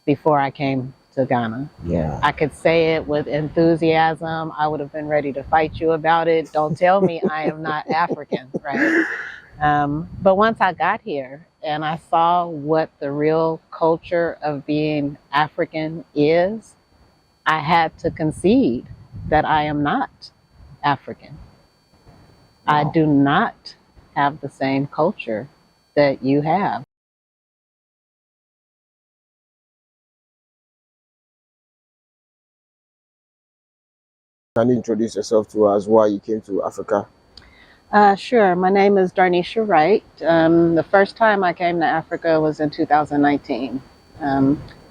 before I came to Ghana. Yeah. I could say it with enthusiasm. I would have been ready to fight you about it. Don't tell me I am not African, right? But once I got here and I saw what the real culture of being African is, I had to concede that I am not African. I Wow. do not have the same culture that you have. Can you introduce yourself to us? Why you came to Africa? Sure. My name is Darnisha Wright. The first time I came to Africa was in 2019.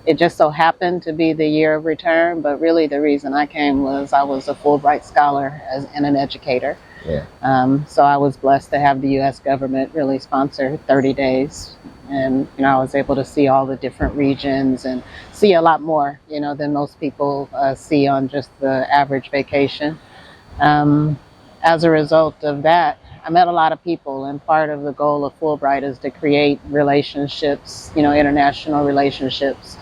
It just so happened to be the year of return, but really the reason I came was I was a Fulbright scholar and an educator. Yeah. So I was blessed to have the U.S. government really sponsor 30 days. And, I was able to see all the different regions and see a lot more, than most people see on just the average vacation. As a result of that, I met a lot of people, and part of the goal of Fulbright is to create relationships, international relationships,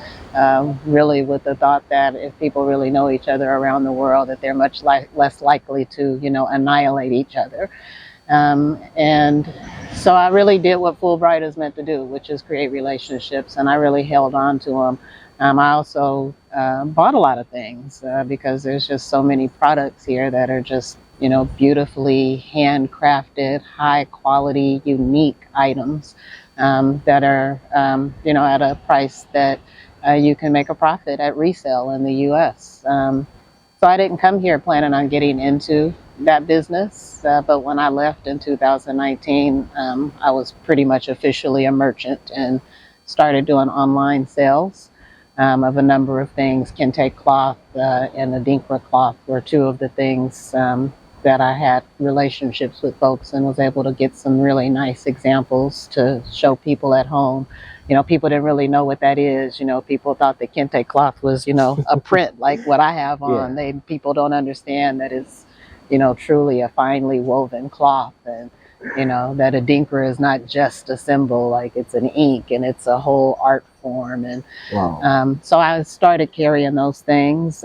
really with the thought that if people really know each other around the world, that they're much less likely to, annihilate each other. And so I really did what Fulbright is meant to do, which is create relationships, and I really held on to them. I also bought a lot of things because there's just so many products here that are just, beautifully handcrafted, high quality, unique items that are, at a price that you can make a profit at resale in the U.S. So I didn't come here planning on getting into that business, but when I left in 2019, I was pretty much officially a merchant and started doing online sales of a number of things. Kente cloth and the Dinkra cloth were two of the things that I had relationships with folks and was able to get some really nice examples to show people at home. People didn't really know what that is. People thought that kente cloth was, a print like what I have on. Yeah. People don't understand that it's, truly a finely woven cloth, and, that a Dinkra is not just a symbol, like it's an ink and it's a whole art form. And Wow. so I started carrying those things.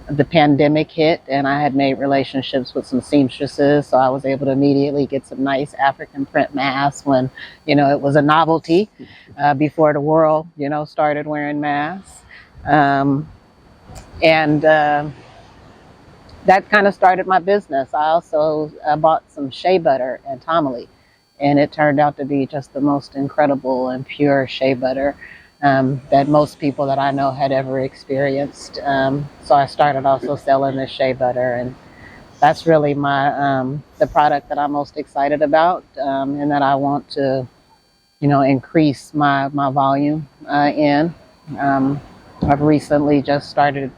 The pandemic hit and I had made relationships with some seamstresses, so I was able to immediately get some nice African print masks when it was a novelty before the world started wearing masks. And that kind of started my business. I also bought some shea butter and tamale, and it turned out to be just the most incredible and pure shea butter that most people that I know had ever experienced. So I started also selling this shea butter, and that's really the product that I'm most excited about, and that I want to, increase my volume in. I've recently just started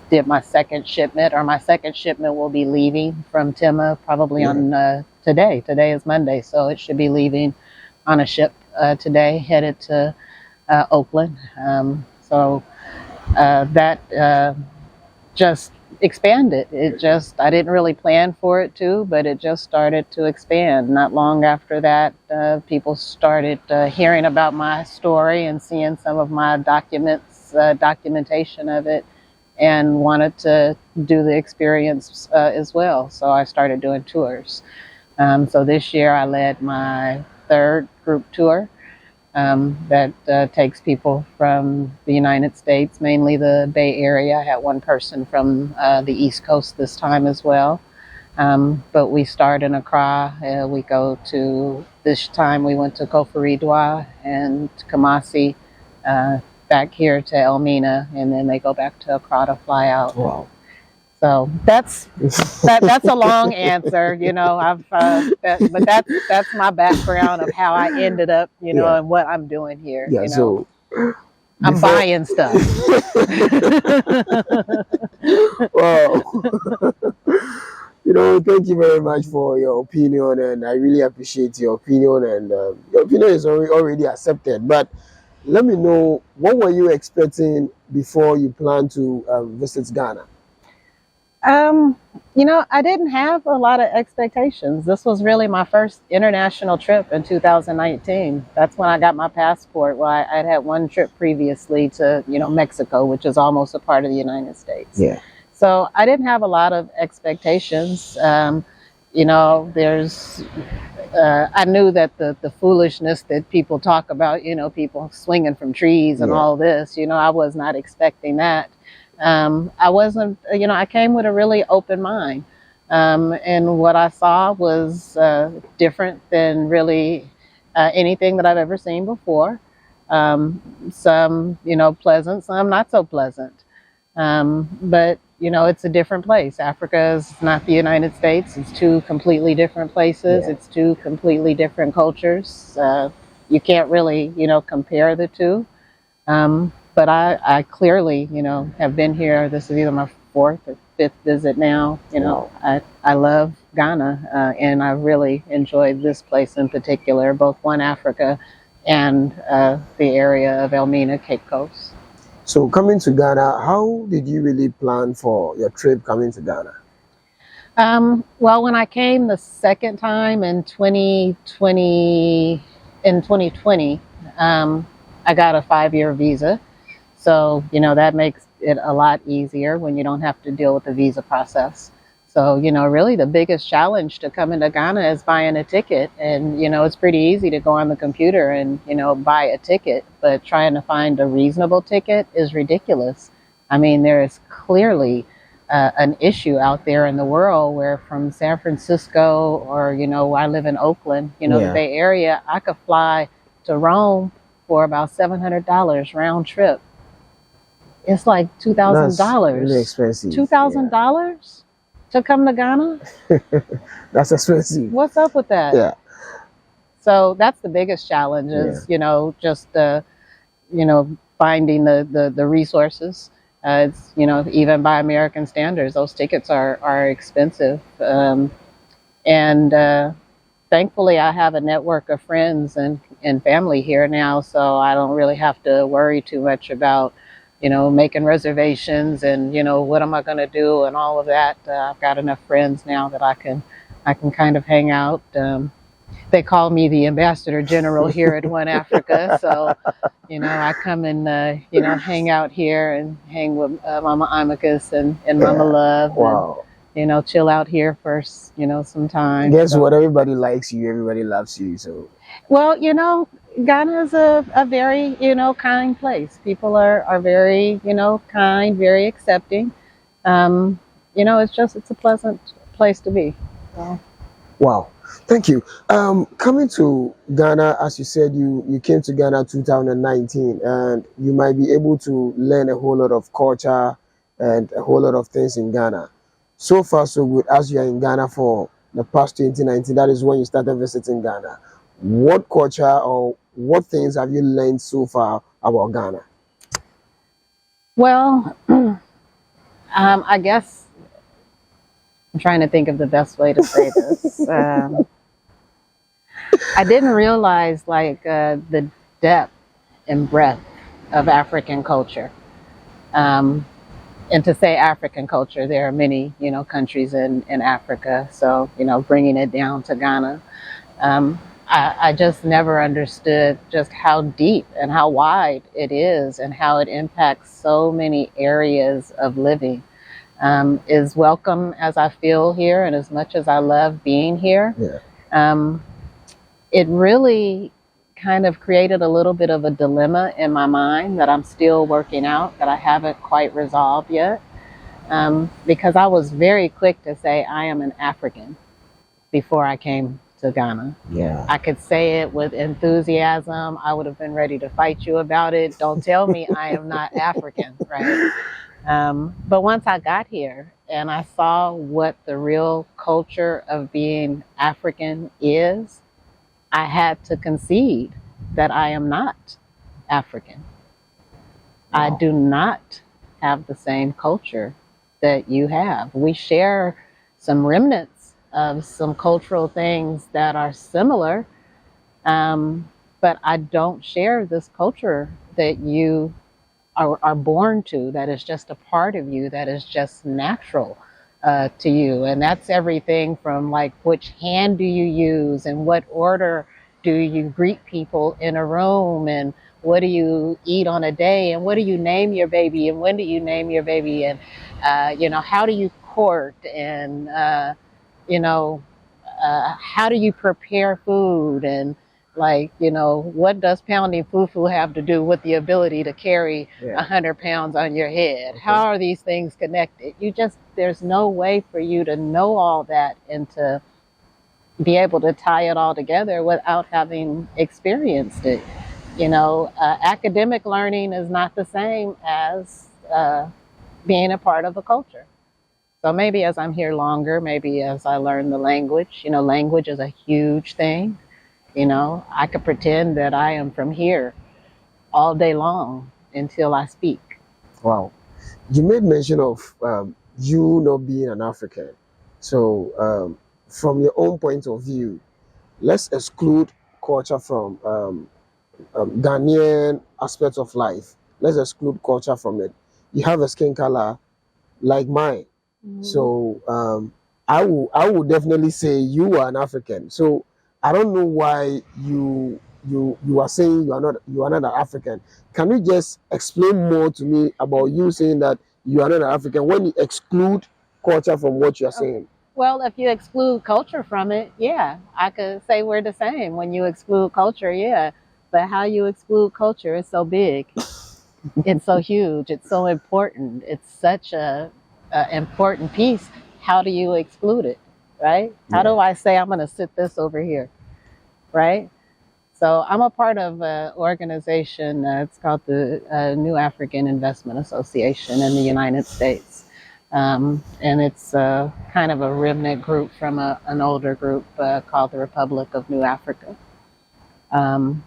did my second shipment, or my second shipment will be leaving from Tema probably on today. Today is Monday, so it should be leaving on a ship today, headed to Oakland. So that just expanded. I didn't really plan for it to, but it just started to expand. Not long after that, people started hearing about my story and seeing some of my documentation of it, and wanted to do the experience as well. So I started doing tours. So this year I led my third group tour that takes people from the United States, mainly the Bay Area. I had one person from the East Coast this time as well. But we start in Accra. This time we went to Koforidua and Kumasi, back here to Elmina, and then they go back to Accra to fly out. Wow. So that's a long answer, but that's my background of how I ended up, and what I'm doing here. Yeah. So I'm buying stuff. Wow. Thank you very much for your opinion, and I really appreciate your opinion, and your opinion is already accepted. But let me know, what were you expecting before you plan to visit Ghana? Um, I didn't have a lot of expectations. This was really my first international trip in 2019. That's when I got my passport. Well, I'd had one trip previously to, Mexico, which is almost a part of the United States. Yeah. So I didn't have a lot of expectations. There's I knew that the foolishness that people talk about, people swinging from trees and Yeah. all this, I was not expecting that. I wasn't, I came with a really open mind. And what I saw was different than really anything that I've ever seen before. Some, pleasant, some not so pleasant. But it's a different place. Africa is not the United States. It's two completely different places. Yeah. It's two completely different cultures. You can't really, compare the two. But I clearly, have been here. This is either my fourth or fifth visit now. Wow. I love Ghana, and I really enjoyed this place in particular, both One Africa and the area of Elmina, Cape Coast. So coming to Ghana, how did you really plan for your trip coming to Ghana? Well, when I came the second time in 2020, I got a 5-year visa. So, that makes it a lot easier when you don't have to deal with the visa process. So, really the biggest challenge to come into Ghana is buying a ticket. And, it's pretty easy to go on the computer and, buy a ticket, but trying to find a reasonable ticket is ridiculous. I mean, there is clearly an issue out there in the world where from San Francisco or, I live in Oakland, the Yeah. Bay Area, I could fly to Rome for about $700 round trip. It's like That's $2,000. really expensive. $2,000 to come to Ghana? That's expensive. What's up with that? Yeah. So that's the biggest challenge is, just finding the resources. It's, even by American standards, those tickets are expensive. And thankfully, I have a network of friends and family here now, so I don't really have to worry too much about, making reservations and, what am I going to do and all of that. I've got enough friends now that I can kind of hang out. They call me the ambassador general here at One Africa, so I come and hang out here and hang with Mama Amicus and Mama Love. Wow. And, chill out here for some time. Guess what? Everybody likes you. Everybody loves you. So. Well, Ghana is a very, kind place. People are very, kind, very accepting. It's a pleasant place to be. So. Wow. Thank you. Coming to Ghana, as you said, you came to Ghana 2019, and you might be able to learn a whole lot of culture and a whole lot of things in Ghana. So far, so good. As you are in Ghana for the past 2019, that is when you started visiting Ghana. What culture or what things have you learned so far about Ghana? Well, I guess I'm trying to think of the best way to say this. I didn't realize the depth and breadth of African culture. And to say African culture, there are many, countries in Africa. So, bringing it down to Ghana, I just never understood just how deep and how wide it is and how it impacts so many areas of living. As welcome as I feel here and as much as I love being here, it really kind of created a little bit of a dilemma in my mind that I'm still working out, that I haven't quite resolved yet. Because I was very quick to say I am an African before I came to Ghana. Yeah. I could say it with enthusiasm. I would have been ready to fight you about it. Don't tell me I am not African, right? But once I got here and I saw what the real culture of being African is, I had to concede that I am not African. Wow. I do not have the same culture that you have. We share some remnants of some cultural things that are similar, but I don't share this culture that you are born to, that is just a part of you, that is just natural. to you. And that's everything from like which hand do you use and what order do you greet people in a room, and what do you eat on a day, and what do you name your baby, and when do you name your baby, and how do you court, and you know how do you prepare food, and like what does pounding fufu have to do with the ability to carry 100 pounds on your head? Okay. How are these things connected? There's no way for you to know all that and to be able to tie it all together without having experienced it. Academic learning is not the same as being a part of a culture. So maybe as I'm here longer, maybe as I learn the language, language is a huge thing. I could pretend that I am from here all day long until I speak. Wow. You made mention of you not being an African. So, from your own point of view, let's exclude culture from Ghanaian aspects of life. Let's exclude culture from it. You have a skin color like mine. Mm-hmm. So I will definitely say you are an African. So I don't know why you are saying you are not an African. Can you just explain more to me about you saying that you are not an African when you exclude culture from what you are saying? Well, if you exclude culture from it, yeah, I could say we're the same. When you exclude culture, yeah. But how you exclude culture is so big. It's so huge. It's so important. It's such a important piece. How do you exclude it, right? How do I say I'm going to sit this over here, right? So I'm a part of an organization. It's called the New African Investment Association in the United States. And it's kind of a remnant group from an older group called the Republic of New Africa. And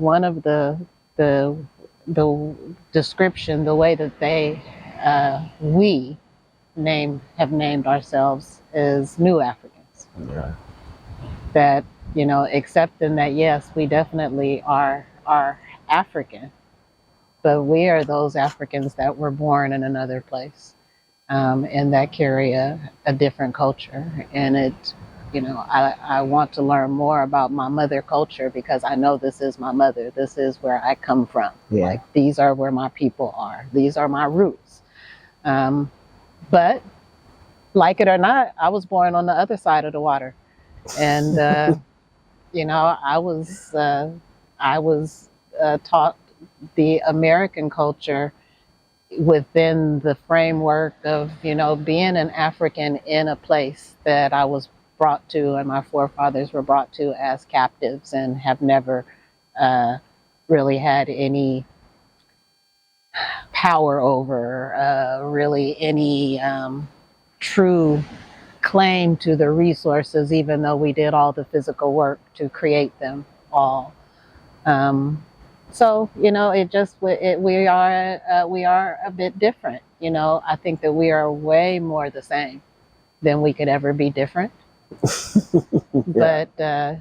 one of the description, the way that we have named ourselves is New Africans. Yeah. That accepting that yes, we definitely are African, but we are those Africans that were born in another place, and that carry a different culture. And I want to learn more about my mother culture because I know this is my mother. This is where I come from. Yeah. Like these are where my people are. These are my roots. But like it or not, I was born on the other side of the water, and I was taught the American culture within the framework of being an African in a place that I was brought to and my forefathers were brought to as captives and have never really had any power over, really any true claim to the resources, even though we did all the physical work to create them all. So we are a bit different. I think that we are way more the same than we could ever be different. Yeah. But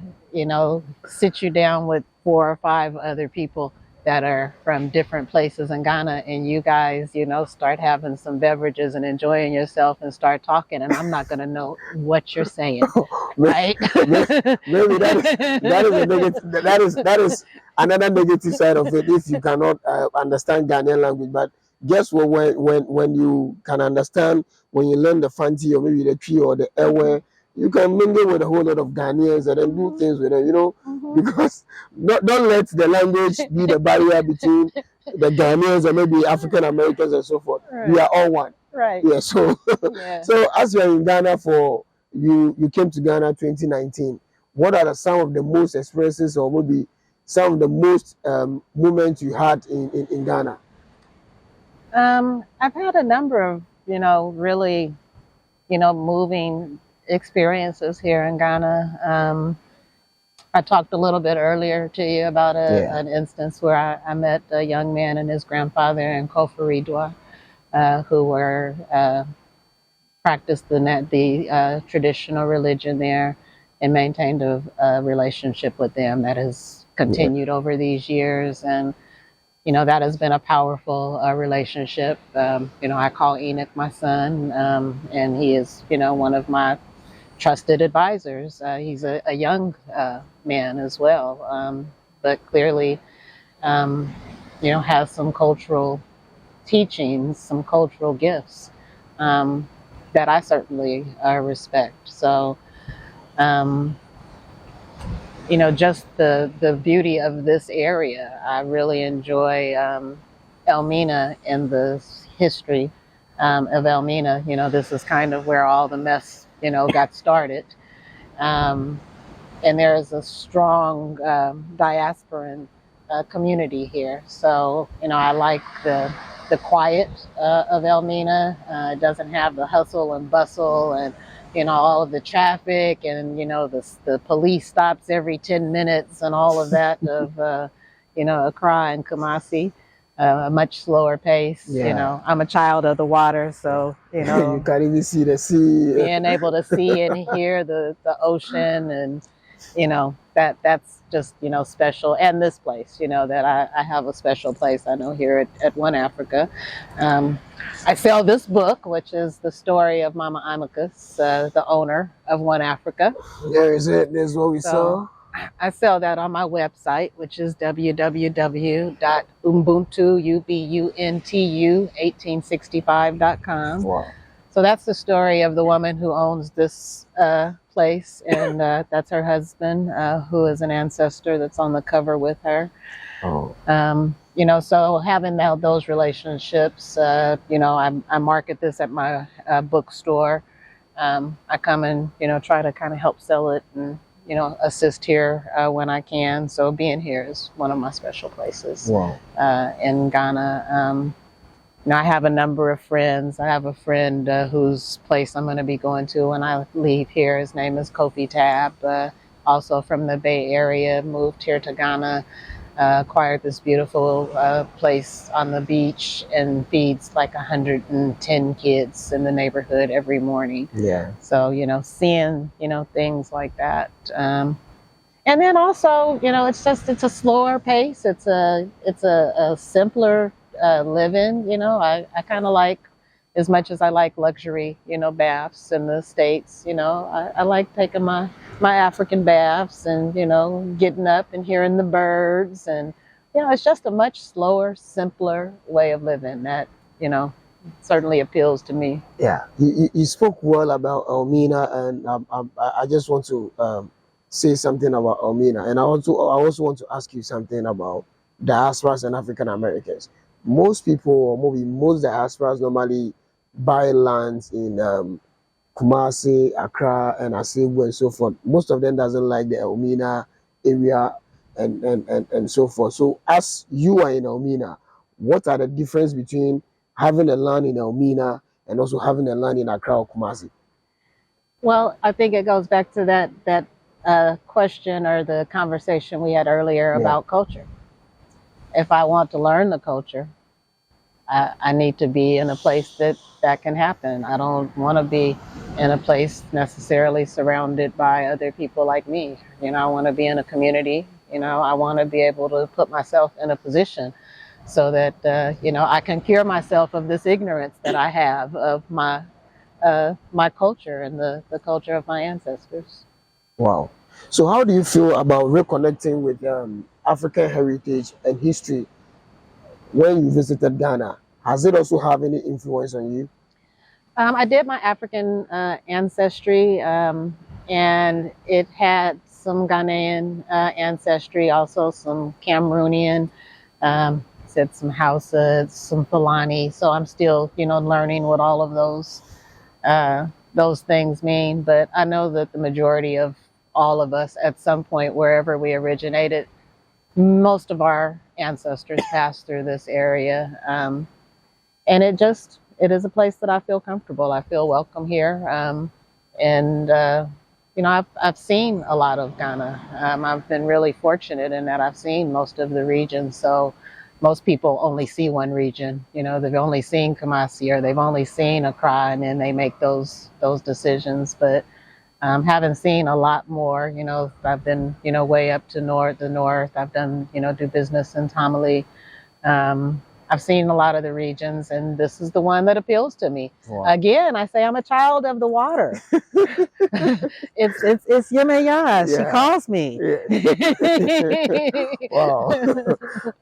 sit you down with 4 or 5 other people that are from different places in Ghana, and you guys, start having some beverages and enjoying yourself and start talking, and I'm not going to know what you're saying, right? Maybe that is a negative. That is another negative side of it. If you cannot understand Ghanaian language, but guess what? When you can understand, when you learn the Fanti or maybe the Tree or the Ewe, you can mingle with a whole lot of Ghanaians and then do things with them, because don't let the language be the barrier between the Ghanaians and maybe African Americans and so forth. Right. We are all one. Right. Yeah. So, Yeah. so as you are in Ghana you came to Ghana 2019. What are some of the most experiences or maybe some of the most moments you had in Ghana? I've had a number of, really, moving experiences here in Ghana. I talked a little bit earlier to you about an instance where I met a young man and his grandfather in Koforidua, who were practiced the traditional religion there and maintained a relationship with them that has continued over these years. And that has been a powerful relationship. I call Enoch my son, and he is, one of my trusted advisors. He's a young man as well, but clearly, um, has some cultural teachings, some cultural gifts that I certainly respect. So, um, just the beauty of this area. I really enjoy Elmina and the history of Elmina. This is kind of where all the mess, got started. Um, and there is a strong diasporan community here. So, I like the quiet of Elmina. It doesn't have the hustle and bustle and all of the traffic and the police stops every 10 minutes and all of that of Accra and Kumasi. A much slower pace. Yeah. I'm a child of the water, so You can't even see the sea. being able to see and hear the ocean and that's just special. And this place, that I have a special place, I know, here at One Africa. I sell this book, which is the story of Mama Amicus, the owner of One Africa. There is it. There's what we So, saw. I sell that on my website, which is www.ubuntu1865.com. Wow. So that's the story of the woman who owns this place, and that's her husband, who is an ancestor that's on the cover with her. Oh. So having those relationships, I market this at my bookstore. I come and try to kind of help sell it and assist here when I can. So being here is one of my special places. Wow. In Ghana. I have a number of friends. I have a friend whose place I'm going to be going to when I leave here. His name is Kofi Tab, also from the Bay Area, moved here to Ghana, acquired this beautiful place on the beach and feeds like 110 kids in the neighborhood every morning. Yeah. So, seeing, things like that. And then also, it's a slower pace. It's a simpler living. I kind of like, as much as I like luxury, baths in the States, I like taking my African baths and, getting up and hearing the birds. And, it's just a much slower, simpler way of living that, certainly appeals to me. Yeah. You spoke well about Elmina, and I just want to say something about Elmina. And I also want to ask you something about diasporas and African Americans. Most people, or maybe most diasporas, normally buy lands in Kumasi, Accra, and Asebu, and so forth. Most of them doesn't like the Elmina area and so forth. So, as you are in Elmina, what are the difference between having a land in Elmina and also having a land in Accra or Kumasi? Well, I think it goes back to that question or the conversation we had earlier about culture. If I want to learn the culture, I need to be in a place that can happen. I don't want to be in a place necessarily surrounded by other people like me. I want to be in a community. I want to be able to put myself in a position so that, I can cure myself of this ignorance that I have of my culture and the culture of my ancestors. Wow. So how do you feel about reconnecting with African heritage and history when you visited Ghana? Has it also have any influence on you? I did my African ancestry, and it had some Ghanaian ancestry, also some Cameroonian, said some Hausa, some Fulani. So I'm still, learning what all of those things mean. But I know that the majority of all of us, at some point, wherever we originated, most of our ancestors passed through this area. And it is a place that I feel comfortable. I feel welcome here. I've seen a lot of Ghana. I've been really fortunate in that I've seen most of the regions. So most people only see one region. They've only seen Kumasi or they've only seen Accra, and then they make those decisions. But haven't seen a lot more. I've been way up to the north. I've done do business in Tamale. I've seen a lot of the regions, and this is the one that appeals to me. Wow. Again, I say I'm a child of the water. It's Yemaya. She Yeah. calls me. Yeah. Wow.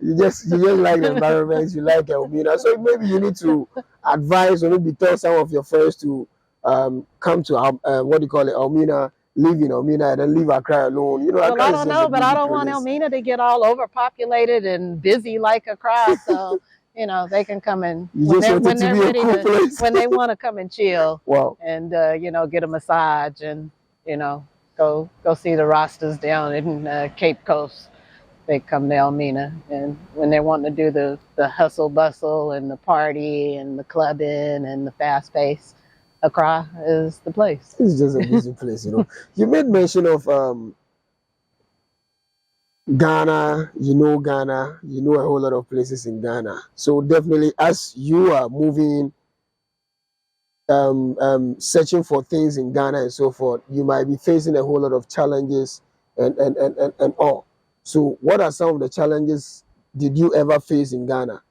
You just like the environment, you like Elmina. So maybe you need to advise or maybe tell some of your friends to come to what do you call it, Elmina, live in Elmina and then leave Accra alone. Well, Accra I is don't just know, a but I busy don't want place. Elmina to get all overpopulated and busy like Accra. So, they can come in when they're ready to, when they want to come and chill. Wow. And get a massage and go see the Rastas down in Cape Coast. They come to Elmina, and when they're wanting to do the hustle bustle and the party and the clubbing and the fast pace, Accra is the place. It's just a busy place, You made mention of Ghana, Ghana, a whole lot of places in Ghana. So definitely, as you are moving, searching for things in Ghana and so forth, you might be facing a whole lot of challenges and all. So what are some of the challenges did you ever face in Ghana?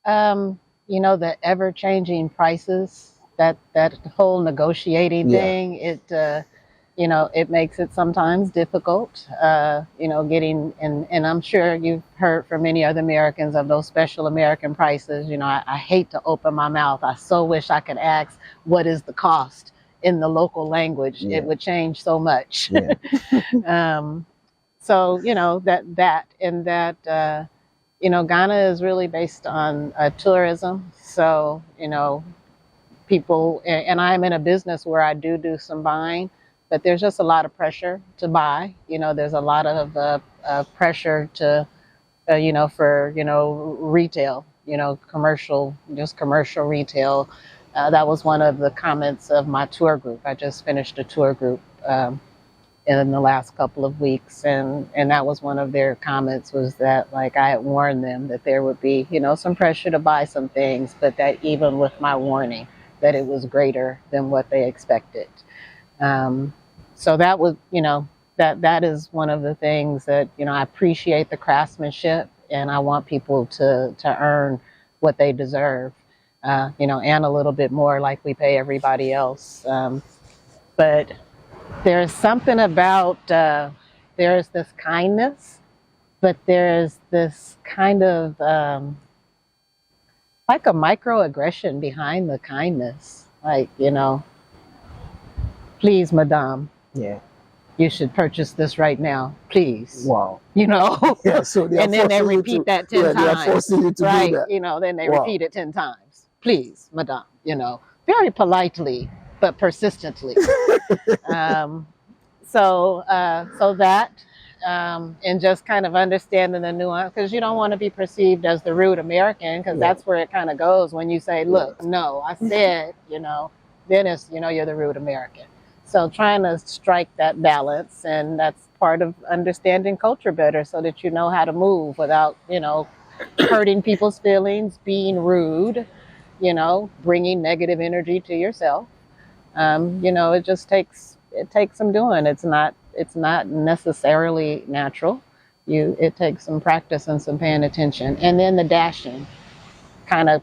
The ever-changing prices, that whole negotiating thing, it makes it sometimes difficult, getting, and I'm sure you've heard from many other Americans of those special American prices. I hate to open my mouth. I so wish I could ask, what is the cost in the local language? Yeah. It would change so much. Yeah. So, Ghana is really based on tourism. So, people, and I'm in a business where I do some buying, but there's just a lot of pressure to buy. There's a lot of pressure to, for, retail, commercial retail. That was one of the comments of my tour group. I just finished a tour group in the last couple of weeks, and that was one of their comments, was that, like, I had warned them that there would be, some pressure to buy some things, but that even with my warning, that it was greater than what they expected. So that was, that is one of the things that, I appreciate the craftsmanship, and I want people to earn what they deserve, and a little bit more, like we pay everybody else. But there's something about, there's this kindness, but there's this kind of like a microaggression behind the kindness. Like, please, madame. Yeah. You should purchase this right now, please. Wow. Yeah, so and then they repeat that 10 times. They are forcing you to right. do that. Then they repeat it 10 times. Please, madame. Very politely, but persistently. So that, and just kind of understanding the nuance, because you don't want to be perceived as the rude American, because that's where it kind of goes when you say, look, no, I said, then it's, you're the rude American. So trying to strike that balance, and that's part of understanding culture better, so that you know how to move without, hurting people's feelings, being rude, bringing negative energy to yourself. It just takes some doing. It's not necessarily natural. It takes some practice and some paying attention, and then the dashing kind of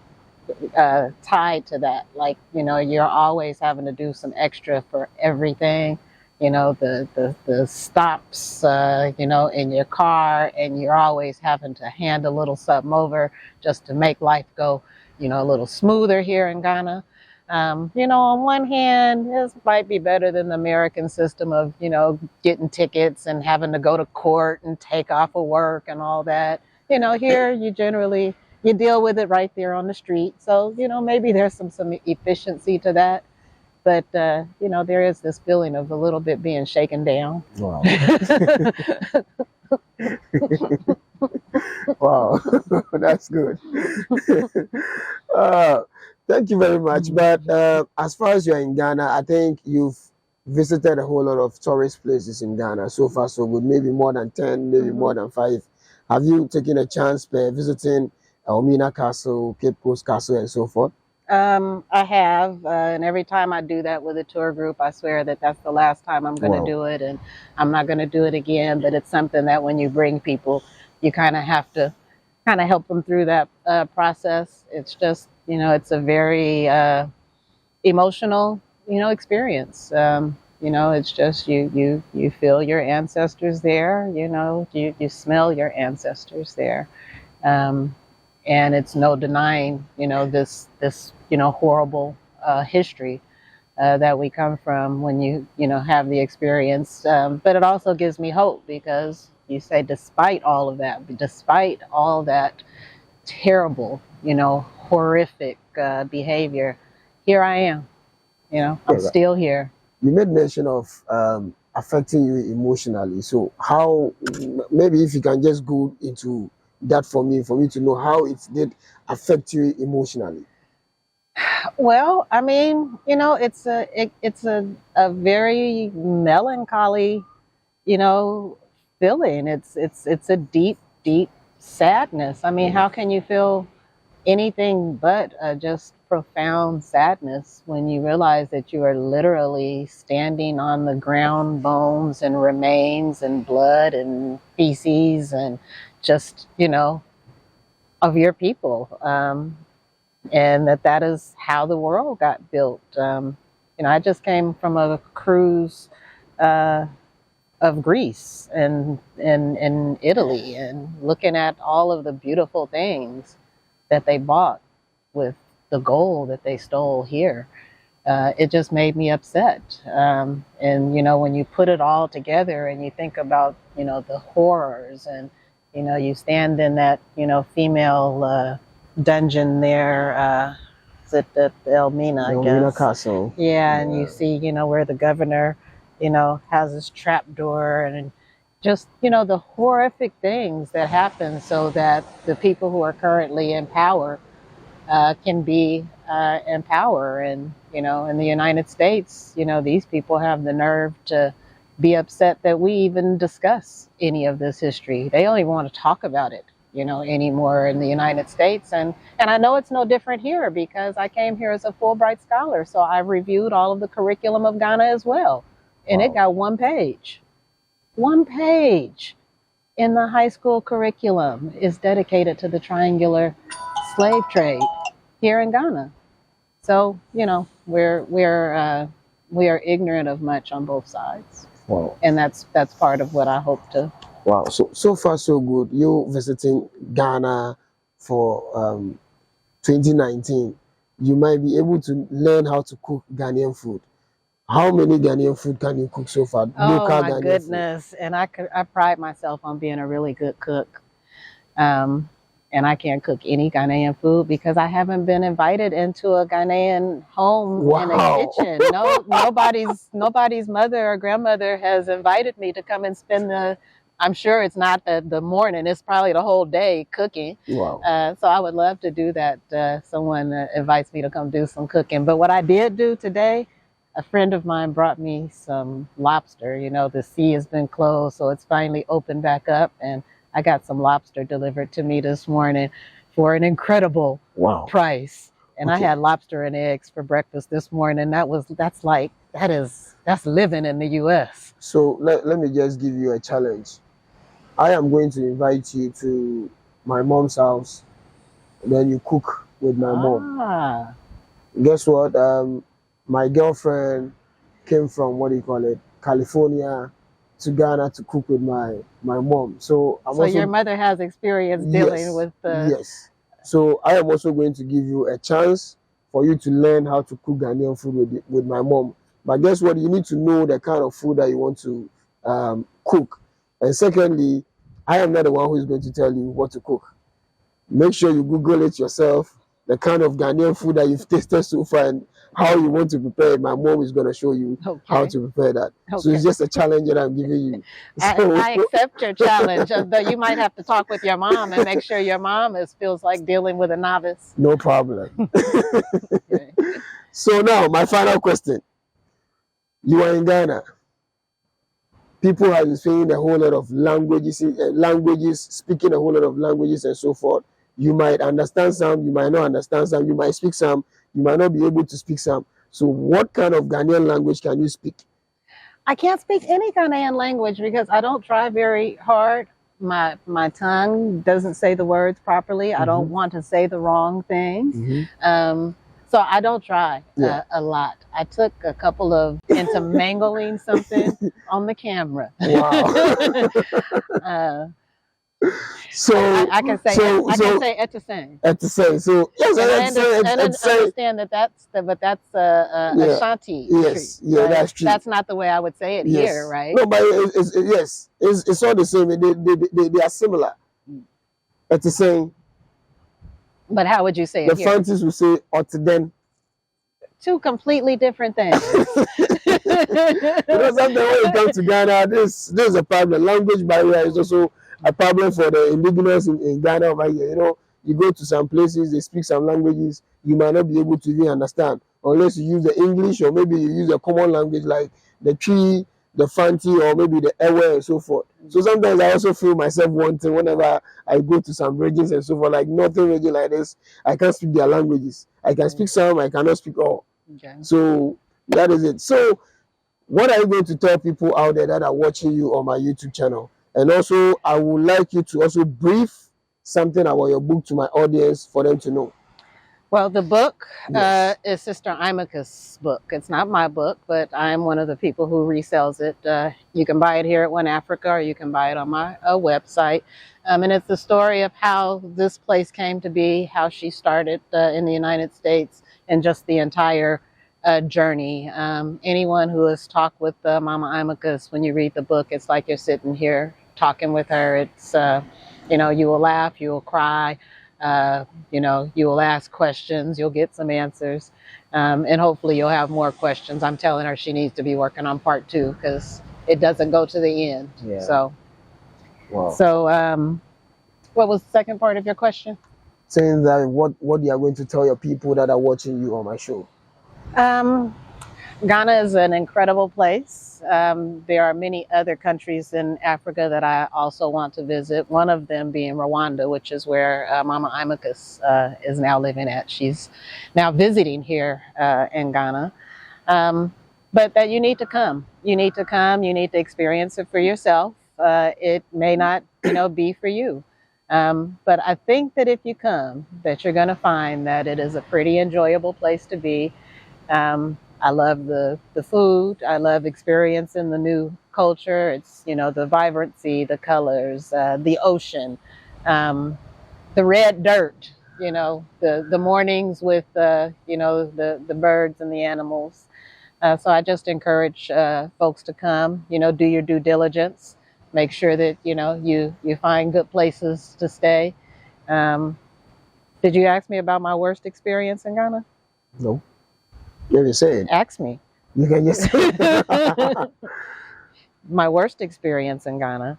tied to that. Like, you're always having to do some extra for everything. The stops, in your car, and you're always having to hand a little something over just to make life go, a little smoother here in Ghana. On one hand, this might be better than the American system of, getting tickets and having to go to court and take off of work and all that. Here you deal with it right there on the street. So, maybe there's some efficiency to that. But, there is this feeling of a little bit being shaken down. Wow. Wow, that's good. Thank you very much. But as far as you're in Ghana, I think you've visited a whole lot of tourist places in Ghana. So far, so good. Maybe more than 10, maybe more than 5. Have you taken a chance by visiting Elmina Castle, Cape Coast Castle, and so forth? I have, and every time I do that with a tour group, I swear that that's the last time I'm going to do it, and I'm not going to do it again. But it's something that when you bring people, you kind of have to kind of help them through that process. It's just, it's a very emotional, experience. It's just you feel your ancestors there. You smell your ancestors there, um, and it's no denying, this horrible history that we come from when you have the experience. But it also gives me hope because you say, despite all of that, despite all that terrible, horrific behavior, here I am. I'm Yeah, still here. you made mention of affecting you emotionally. So how, maybe if you can just go into that for me to know how it did affect you emotionally. Well, I mean, it's a very melancholy, you know, feeling. It's a deep, deep sadness. I mean, Mm. how can you feel anything but just profound sadness when you realize that you are literally standing on the ground, bones and remains and blood and feces and just, of your people. And that is how the world got built. I just came from a cruise uh, of Greece and Italy, and looking at all of the beautiful things that they bought with the gold that they stole here. It just made me upset. And when you put it all together and you think about the horrors, and you stand in that female dungeon there. Is it the Elmina, I Elmina guess? Castle. Yeah, and you Yeah. see where the governor has his trap door, and just the horrific things that happen so that the people who are currently in power can be in power. And in the United States, these people have the nerve to be upset that we even discuss any of this history. They don't even want to talk about it, anymore in the United States. And I know it's no different here because I came here as a Fulbright scholar, so I reviewed all of the curriculum of Ghana as well, and it Wow. got one page in the high school curriculum is dedicated to the triangular slave trade here in Ghana. So we are ignorant of much on both sides, Wow. and that's part of what I hope to. Wow. So far so good. You visiting Ghana for 2019. You might be able to learn how to cook Ghanaian food. How many Ghanaian food can you cook so far? Oh Local my Ghanaian food. goodness! And I pride myself on being a really good cook. Um, and I can't cook any Ghanaian food because I haven't been invited into a Ghanaian home in a Wow. kitchen. No, nobody's mother or grandmother has invited me to come and spend the. I'm sure it's not the morning. It's probably the whole day cooking. Wow. So I would love to do that. Someone invites me to come do some cooking. But what I did do today, a friend of mine brought me some lobster. The sea has been closed, so it's finally opened back up, and I got some lobster delivered to me this morning for an incredible Wow. price. And I Okay. had lobster and eggs for breakfast this morning. That's living in the US. So let me just give you a challenge. I am going to invite you to my mom's house. Then you cook with my mom. Ah, Guess what? My girlfriend came from, what do you call it, California to Ghana to cook with my mom. So I'm so your also, mother has experience dealing yes, with the. yes. So I am also going to give you a chance for you to learn how to cook Ghanaian food with my mom. But guess what? You need to know the kind of food that you want to cook. And secondly, I am not the one who is going to tell you what to cook. Make sure you Google it yourself, the kind of Ghanaian food that you've tasted so far and how you want to prepare it. My mom is going to show you how Okay. to prepare that. So Okay. it's just a challenge that I'm giving you. So, I accept your challenge, though you might have to talk with your mom and make sure your mom feels like dealing with a novice. no problem. Okay. So now, my final question. You are in Ghana. People are speaking a whole lot of languages, speaking a whole lot of languages and so forth. You might understand some, you might not understand some, you might speak some, you might not be able to speak some. So what kind of Ghanaian language can you speak? I can't speak any Ghanaian language because I don't try very hard. my tongue doesn't say the words properly. I don't want to say the wrong things. So I don't try a lot. I took a couple of intermingling something on the camera. Wow. So I can say at the same. At the same. So yes, And I understand that's Ashanti. Yes, Tree, yeah, right? that's true. That's not the way I would say it here, right? No, but yes, it's all the same. They are similar. At the same. But how would you say The it here? Fantis will say Otden. Two completely different things. Sometimes when you come to Ghana, this is a problem. Language barrier is also a problem for the indigenous in Ghana over here. You go to some places, they speak some languages you might not be able to even understand unless you use the English, or maybe you use a common language like the Tree, the Fanti, or maybe the Ewe and so forth. So sometimes I also feel myself wanting whenever I go to some regions and so forth, like northern region like this, I can't speak their languages. I can speak some, I cannot speak all. Okay. So that is it. So what are you going to tell people out there that are watching you on my YouTube channel? And also, I would like you to also brief something about your book to my audience for them to know. Well, the book is Sister Imaka's book. It's not my book, but I'm one of the people who resells it. You can buy it here at One Africa, or you can buy it on my website. And it's the story of how this place came to be, how she started in the United States, and just the entire journey. Anyone who has talked with Mama Imaka's, when you read the book, it's like you're sitting here talking with her. It's, you will laugh, you will cry, you will ask questions, you'll get some answers, and hopefully you'll have more questions. I'm telling her she needs to be working on part 2 because it doesn't go to the end. Yeah. So, wow. So, what was the second part of your question? Saying that what you are going to tell your people that are watching you on my show. Ghana is an incredible place. There are many other countries in Africa that I also want to visit, one of them being Rwanda, which is where Mama Imaka's is now living at. She's now visiting here in Ghana. But that you need to come. You need to come. You need to experience it for yourself. It may not, be for you. But I think that if you come, that you're going to find that it is a pretty enjoyable place to be. I love the food. I love experiencing the new culture. It's, the vibrancy, the colors, the ocean, the red dirt, the mornings with, the birds and the animals. So I just encourage folks to come, do your due diligence. Make sure that, you find good places to stay. Did you ask me about my worst experience in Ghana? No. You can say it. Ask me. You can just say it. My worst experience in Ghana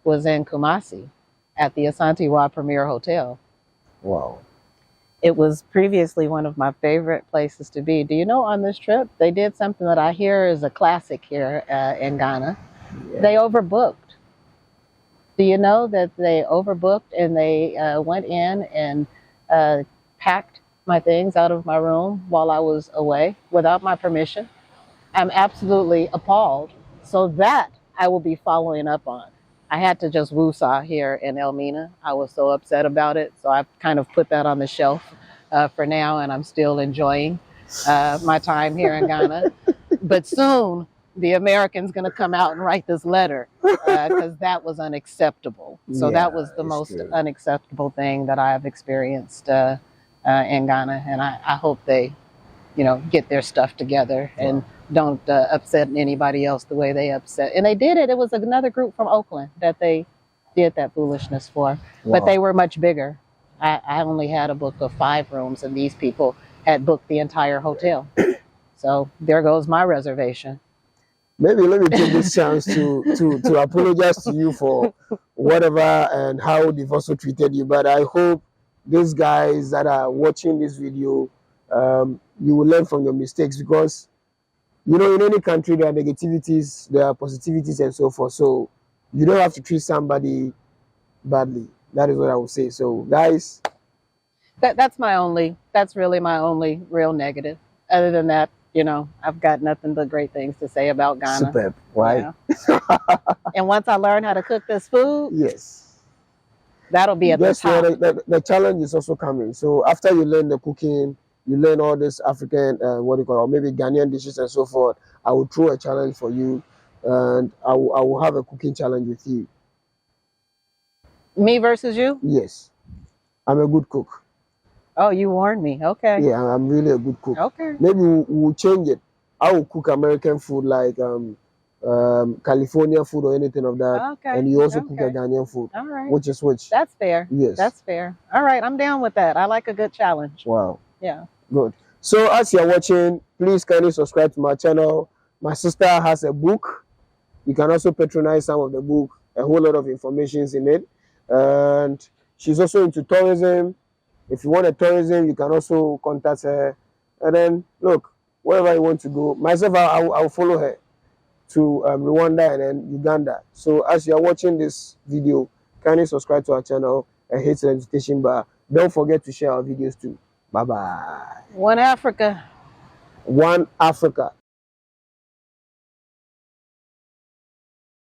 was in Kumasi at the Asante Premier Hotel. Wow. It was previously one of my favorite places to be. Do you know, on this trip, they did something that I hear is a classic here in Ghana. Yeah. They overbooked. Do you know that they overbooked and they went in and packed my things out of my room while I was away without my permission? I'm absolutely appalled. So that I will be following up on. I had to just woosah here in Elmina. I was so upset about it. So I've kind of put that on the shelf for now, and I'm still enjoying my time here in Ghana. But soon, the American's going to come out and write this letter because that was unacceptable. So that was the most unacceptable thing that I have experienced in Ghana. And I hope they, get their stuff together and don't upset anybody else the way they upset. And they did it. It was another group from Oakland that they did that foolishness for. Wow. But they were much bigger. I only had a book of 5 rooms, and these people had booked the entire hotel. So there goes my reservation. Maybe let me take this chance to apologize to you for whatever and how they've also treated you. But I hope these guys that are watching this video, you will learn from your mistakes, because in any country there are negativities, there are positivities, and so forth. So you don't have to treat somebody badly. That is what I would say. So guys, that's really my only real negative. Other than that, you know, I've got nothing but great things to say about Ghana. Superb, right? Yeah. And once I learn how to cook this food, Yes. that'll be at the Guess what? top. The challenge is also coming. So after you learn the cooking, you learn all this African, what do you call it, or maybe Ghanaian dishes and so forth. I will throw a challenge for you, and I will have a cooking challenge with you. Me versus you? Yes, I'm a good cook. Oh, you warned me. Okay. Yeah, I'm really a good cook. Okay. Maybe we'll change it. I will cook American food like California food or anything of that, Okay. and you also cook a Okay. Ghanaian food. All right. Which is which? That's fair. Yes. That's fair. All right. I'm down with that. I like a good challenge. Wow. Yeah. Good. So as you're watching, please kindly subscribe to my channel. My sister has a book. You can also patronize some of the book. A whole lot of information is in it. And she's also into tourism. If you want a tourism, you can also contact her. And then, look, wherever you want to go, myself, I'll follow her to Rwanda and then Uganda. So as you're watching this video, kindly subscribe to our channel and hit the notification bar. Don't forget to share our videos too. Bye-bye. One Africa. One Africa.